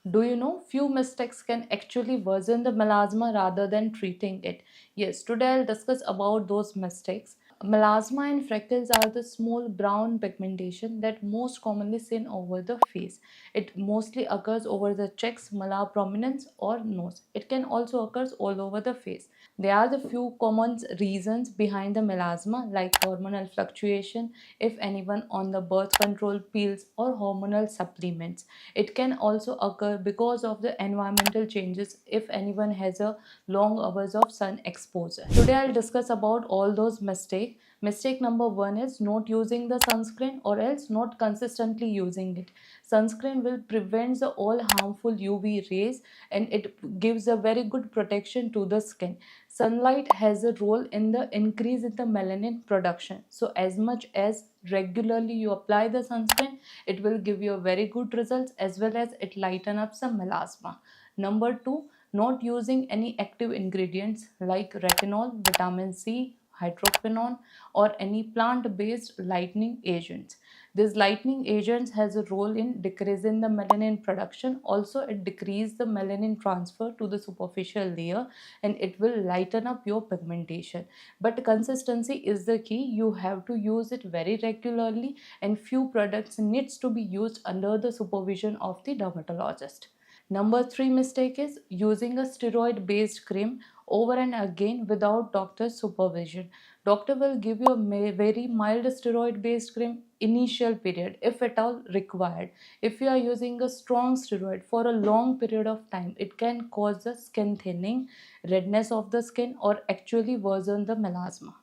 Do you know few mistakes can actually worsen the melasma rather than treating it? Yes, today I'll discuss about those mistakes. Melasma and freckles are the small brown pigmentation that most commonly seen over the face. It mostly occurs over the cheeks, malar prominence or nose. It can also occur all over the face. There are the few common reasons behind the melasma like hormonal fluctuation, if anyone on the birth control pills or hormonal supplements. It can also occur because of the environmental changes if anyone has a long hours of sun exposure. Today I'll discuss about all those mistakes. Mistake number one is not using the sunscreen or else not consistently using it. Sunscreen will prevent the all harmful UV rays and it gives a very good protection to the skin. Sunlight has a role in the increase in the melanin production. So as much as regularly you apply the sunscreen, it will give you a very good results as well as it lighten up some melasma. Number two, not using any active ingredients like retinol, vitamin C, hydroquinone or any plant-based lightening agents. These lightening agents has a role in decreasing the melanin production. Also, it decreases the melanin transfer to the superficial layer and it will lighten up your pigmentation. But consistency is the key. You have to use it very regularly and few products needs to be used under the supervision of the dermatologist. Number three mistake is using a steroid based cream over and again without doctor's supervision. Doctor will give you a very mild steroid based cream initial period if at all required. If you are using a strong steroid for a long period of time, it can cause the skin thinning, redness of the skin or actually worsen the melasma.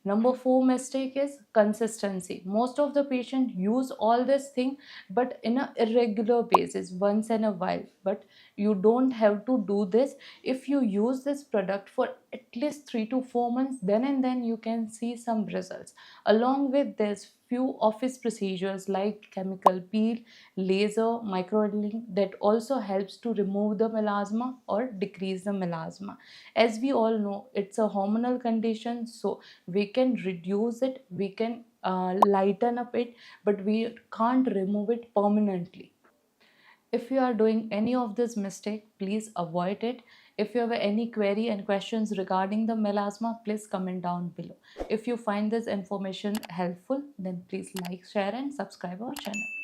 Number four mistake is consistency. Most of the patient use all this thing but in a irregular basis once in a while. But you don't have to do this. If you use this product for at least 3 to 4 months, then and then you can see some results. Along with this, few office procedures like chemical peel, laser, microneedling that also helps to remove the melasma or decrease the melasma. As we all know, it's a hormonal condition, so we can reduce it, we can lighten up it, but we can't remove it permanently. If you are doing any of this mistake, please avoid it. If you have any query and questions regarding the melasma, please comment down below. If you find this information helpful, then please like, share and subscribe our channel.